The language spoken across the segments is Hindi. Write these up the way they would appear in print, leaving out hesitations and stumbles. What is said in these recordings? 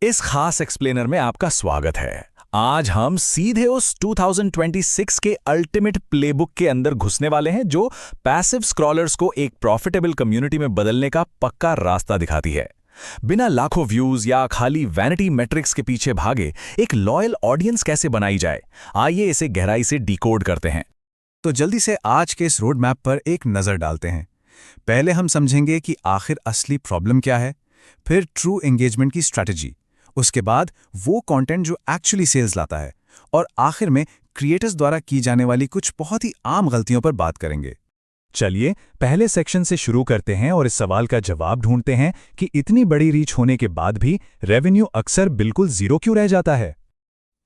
इस खास एक्सप्लेनर में आपका स्वागत है। आज हम सीधे उस 2026 के अल्टीमेट प्लेबुक के अंदर घुसने वाले हैं जो पैसिव स्क्रॉलर्स को एक प्रॉफिटेबल कम्युनिटी में बदलने का पक्का रास्ता दिखाती है। बिना लाखों व्यूज या खाली वैनिटी मैट्रिक्स के पीछे भागे एक लॉयल ऑडियंस कैसे बनाई जाए, आइए इसे गहराई से डिकोड करते हैं। तो जल्दी से आज के इस रोड मैप पर एक नज़र डालते हैं। पहले हम समझेंगे कि आखिर असली प्रॉब्लम क्या है, फिर ट्रू एंगेजमेंट की स्ट्रैटेजी, उसके बाद वो कंटेंट जो एक्चुअली सेल्स लाता है, और आखिर में क्रिएटर्स द्वारा की जाने वाली कुछ बहुत ही आम गलतियों पर बात करेंगे। चलिए पहले सेक्शन से शुरू करते हैं और इस सवाल का जवाब ढूंढते हैं कि इतनी बड़ी रीच होने के बाद भी रेवेन्यू अक्सर बिल्कुल जीरो क्यों रह जाता है।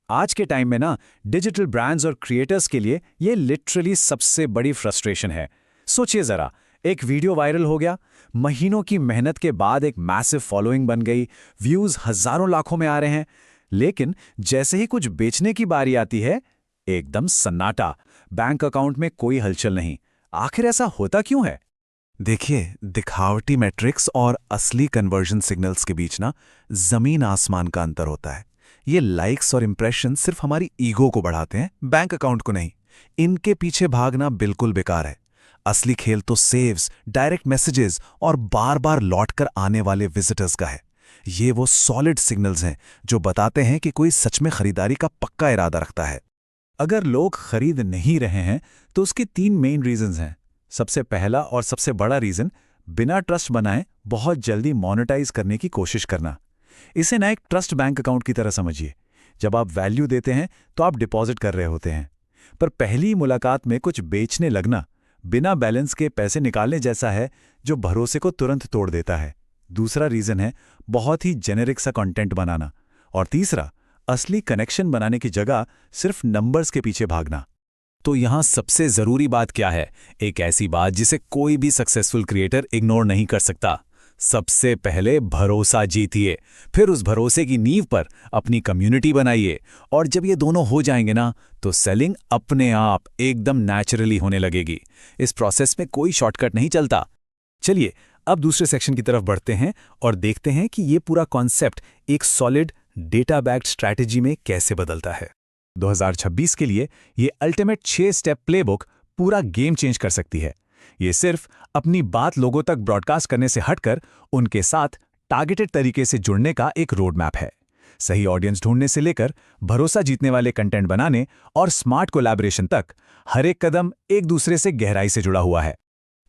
आज के टाइम में ना डिजिटल ब्रांड्स और क्रिएटर्स के लिए ये लिटरली सबसे बड़ी फ्रस्ट्रेशन है। सोचिए जरा, एक वीडियो वायरल हो गया, महीनों की मेहनत के बाद एक मैसिव फॉलोइंग बन गई, व्यूज हजारों लाखों में आ रहे हैं, लेकिन जैसे ही कुछ बेचने की बारी आती है एकदम सन्नाटा, बैंक अकाउंट में कोई हलचल नहीं। आखिर ऐसा होता क्यों है? देखिए, दिखावटी मैट्रिक्स और असली कन्वर्जन सिग्नल्स के बीच ना जमीन आसमान का अंतर होता है। ये लाइक्स और इंप्रेशन सिर्फ हमारी ईगो को बढ़ाते हैं, बैंक अकाउंट को नहीं। इनके पीछे भागना बिल्कुल बेकार है। असली खेल तो सेव्स, डायरेक्ट मैसेजेस और बार बार लौटकर आने वाले विजिटर्स का है। ये वो सॉलिड सिग्नल्स हैं जो बताते हैं कि कोई सच में खरीदारी का पक्का इरादा रखता है। अगर लोग खरीद नहीं रहे हैं तो उसके 3 मेन रीजंस हैं। सबसे पहला और सबसे बड़ा रीजन, बिना ट्रस्ट बनाए बहुत जल्दी मोनेटाइज करने की कोशिश करना। इसे ना एक ट्रस्ट बैंक अकाउंट की तरह समझिए। जब आप वैल्यू देते हैं तो आप डिपॉजिट कर रहे होते हैं, पर पहली मुलाकात में कुछ बेचने लगना बिना बैलेंस के पैसे निकालने जैसा है, जो भरोसे को तुरंत तोड़ देता है। दूसरा रीजन है बहुत ही जेनेरिक सा कंटेंट बनाना, और तीसरा असली कनेक्शन बनाने की जगह सिर्फ नंबर्स के पीछे भागना। तो यहां सबसे जरूरी बात क्या है? एक ऐसी बात जिसे कोई भी सक्सेसफुल क्रिएटर इग्नोर नहीं कर सकता। सबसे पहले भरोसा जीतिए, फिर उस भरोसे की नींव पर अपनी कम्युनिटी बनाइए, और जब ये दोनों हो जाएंगे ना, तो सेलिंग अपने आप एकदम नेचुरली होने लगेगी। इस प्रोसेस में कोई शॉर्टकट नहीं चलता। चलिए अब दूसरे सेक्शन की तरफ बढ़ते हैं और देखते हैं कि ये पूरा कॉन्सेप्ट एक सॉलिड डेटा बैक्ड स्ट्रैटेजी में कैसे बदलता है। 2026 के लिए ये अल्टीमेट 6 स्टेप प्लेबुक पूरा गेम चेंज कर सकती है। ये सिर्फ अपनी बात लोगों तक ब्रॉडकास्ट करने से हटकर उनके साथ टारगेटेड तरीके से जुड़ने का एक रोड मैप है। सही ऑडियंस ढूंढने से लेकर भरोसा जीतने वाले कंटेंट बनाने और स्मार्ट कोलैबोरेशन तक, हर एक कदम एक दूसरे से गहराई से जुड़ा हुआ है।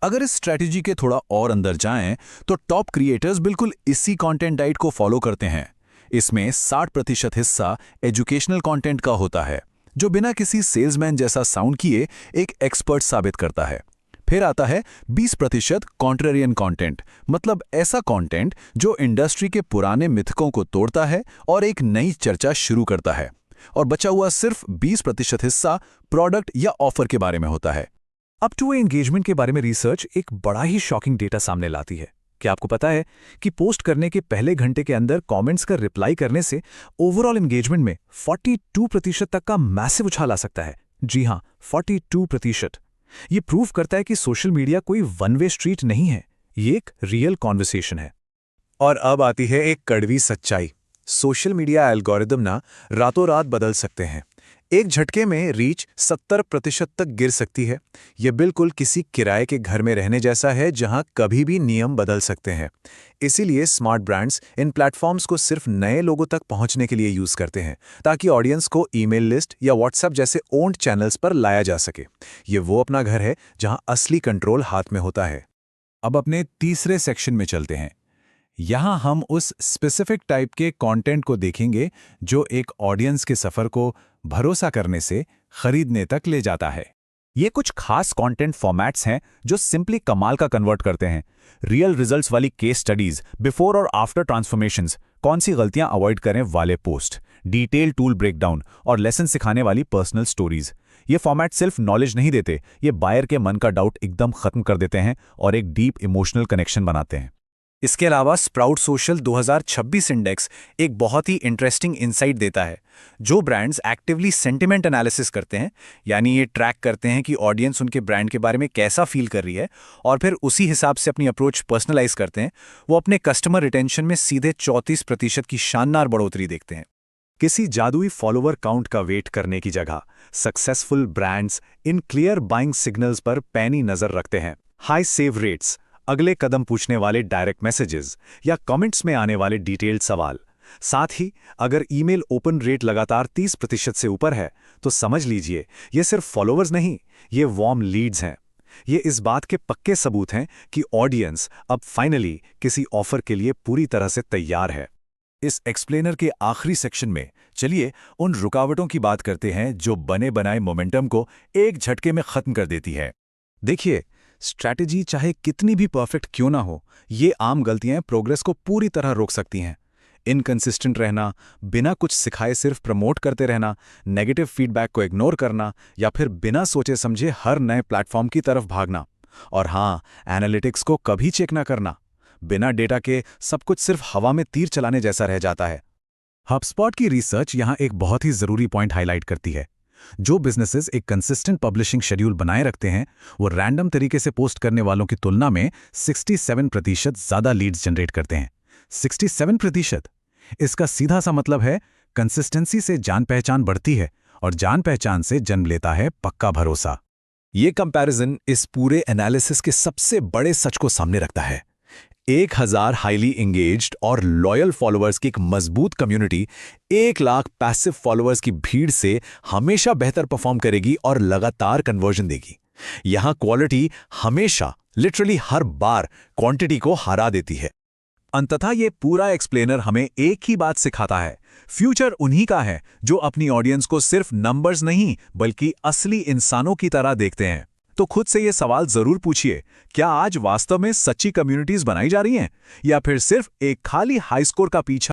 अगर इस स्ट्रैटेजी के थोड़ा और अंदर जाएं, तो टॉप क्रिएटर्स बिल्कुल इसी कंटेंट डाइट को फॉलो करते हैं। इसमें 60% हिस्सा एजुकेशनल कंटेंट का होता है, जो बिना किसी सेल्समैन जैसा साउंड किए एक एक्सपर्ट साबित करता है। फिर आता है 20% कॉन्ट्रेरियन कंटेंट, मतलब ऐसा कंटेंट जो इंडस्ट्री के पुराने मिथकों को तोड़ता है और एक नई चर्चा शुरू करता है। और बचा हुआ सिर्फ 20% हिस्सा प्रोडक्ट या ऑफर के बारे में होता है। अप टू एंगेजमेंट के बारे में रिसर्च एक बड़ा ही शॉकिंग डेटा सामने लाती है। क्या आपको पता है कि पोस्ट करने के पहले घंटे के अंदर कमेंट्स का रिप्लाई करने से ओवरऑल एंगेजमेंट में 42% तक का मैसिव उछाल आ सकता है? जी हां, 42%। ये प्रूव करता है कि सोशल मीडिया कोई वन वे स्ट्रीट नहीं है, ये एक रियल कॉन्वर्सेशन है। और अब आती है एक कड़वी सच्चाई। सोशल मीडिया एल्गोरिदम ना रातों रात बदल सकते हैं। एक झटके में रीच 70% तक गिर सकती है। यह बिल्कुल किसी किराए के घर में रहने जैसा है, जहां कभी भी नियम बदल सकते हैं। इसीलिए स्मार्ट ब्रांड्स इन प्लेटफॉर्म्स को सिर्फ नए लोगों तक पहुंचने के लिए यूज करते हैं, ताकि ऑडियंस को ईमेल लिस्ट या व्हाट्सएप जैसे ओन्ड चैनल्स पर लाया जा सके। ये वो अपना घर है जहां असली कंट्रोल हाथ में होता है। अब अपने तीसरे सेक्शन में चलते हैं। यहां हम उस स्पेसिफिक टाइप के कंटेंट को देखेंगे जो एक ऑडियंस के सफर को भरोसा करने से खरीदने तक ले जाता है। ये कुछ खास कंटेंट फॉर्मेट्स हैं जो सिंपली कमाल का कन्वर्ट करते हैं। रियल रिजल्ट्स वाली केस स्टडीज, बिफोर और आफ्टर ट्रांसफॉर्मेशंस, कौन सी गलतियां अवॉइड करें वाले पोस्ट, डिटेल टूल ब्रेकडाउन और लेसन सिखाने वाली पर्सनल स्टोरीज। ये फॉर्मेट सिर्फ नॉलेज नहीं देते, ये बायर के मन का डाउट एकदम खत्म कर देते हैं और एक डीप इमोशनल कनेक्शन बनाते हैं। इसके अलावा स्प्राउट सोशल 2026 इंडेक्स एक बहुत ही इंटरेस्टिंग इंसाइट देता है। जो ब्रांड्स एक्टिवली सेंटिमेंट एनालिसिस करते हैं, यानी ये ट्रैक करते हैं कि ऑडियंस उनके ब्रांड के बारे में कैसा फील कर रही है और फिर उसी हिसाब से अपनी अप्रोच पर्सनलाइज करते हैं, वो अपने कस्टमर रिटेंशन में सीधे 34% की शानदार बढ़ोतरी देखते हैं। किसी जादुई फॉलोवर काउंट का वेट करने की जगह successful brands in clear buying signals पर पैनी नजर रखते हैं। हाई सेव रेट्स, अगले कदम पूछने वाले डायरेक्ट मैसेजेस या कमेंट्स में आने वाले डिटेल्ड सवाल। साथ ही अगर ईमेल ओपन रेट लगातार 30% से ऊपर है तो समझ लीजिए ये सिर्फ फॉलोवर्स नहीं, ये वार्म लीड्स हैं। ये इस बात के पक्के सबूत हैं कि ऑडियंस अब फाइनली किसी ऑफर के लिए पूरी तरह से तैयार है। इस एक्सप्लेनर के आखिरी सेक्शन में चलिए उन रुकावटों की बात करते हैं जो बने बनाए मोमेंटम को एक झटके में खत्म कर देती है। देखिए, स्ट्रैटेजी चाहे कितनी भी परफेक्ट क्यों ना हो, ये आम गलतियां प्रोग्रेस को पूरी तरह रोक सकती हैं। इनकंसिस्टेंट रहना, बिना कुछ सिखाए सिर्फ प्रमोट करते रहना, नेगेटिव फीडबैक को इग्नोर करना या फिर बिना सोचे समझे हर नए प्लेटफॉर्म की तरफ भागना। और हाँ, एनालिटिक्स को कभी चेक ना करना। बिना डेटा के सब कुछ सिर्फ हवा में तीर चलाने जैसा रह जाता है। HubSpot की रिसर्च यहाँ एक बहुत ही जरूरी पॉइंट हाईलाइट करती है। जो बिजनेसेस एक कंसिस्टेंट पब्लिशिंग शेड्यूल बनाए रखते हैं, वो रैंडम तरीके से पोस्ट करने वालों की तुलना में 67% ज्यादा लीड्स जनरेट करते हैं। 67%। इसका सीधा सा मतलब है कंसिस्टेंसी से जान पहचान बढ़ती है और जान पहचान से जन्म लेता है पक्का भरोसा। ये कंपैरिजन इस पूरे एनालिसिस के सबसे बड़े सच को सामने रखता है। 1000 हाईली एंगेज्ड और लॉयल फॉलोअर्स की एक मजबूत कम्युनिटी 1 लाख पैसिव फॉलोअर्स की भीड़ से हमेशा बेहतर परफॉर्म करेगी और लगातार कन्वर्जन देगी। यहां क्वालिटी हमेशा, लिटरली हर बार, क्वांटिटी को हरा देती है। अंततः ये पूरा एक्सप्लेनर हमें एक ही बात सिखाता है, फ्यूचर उन्हीं का है जो अपनी ऑडियंस को सिर्फ नंबर्स नहीं बल्कि असली इंसानों की तरह देखते हैं। तो खुद से ये सवाल जरूर पूछिए, क्या आज वास्तव में सच्ची कम्युनिटीज बनाई जा रही हैं या फिर सिर्फ एक खाली हाई स्कोर का पीछा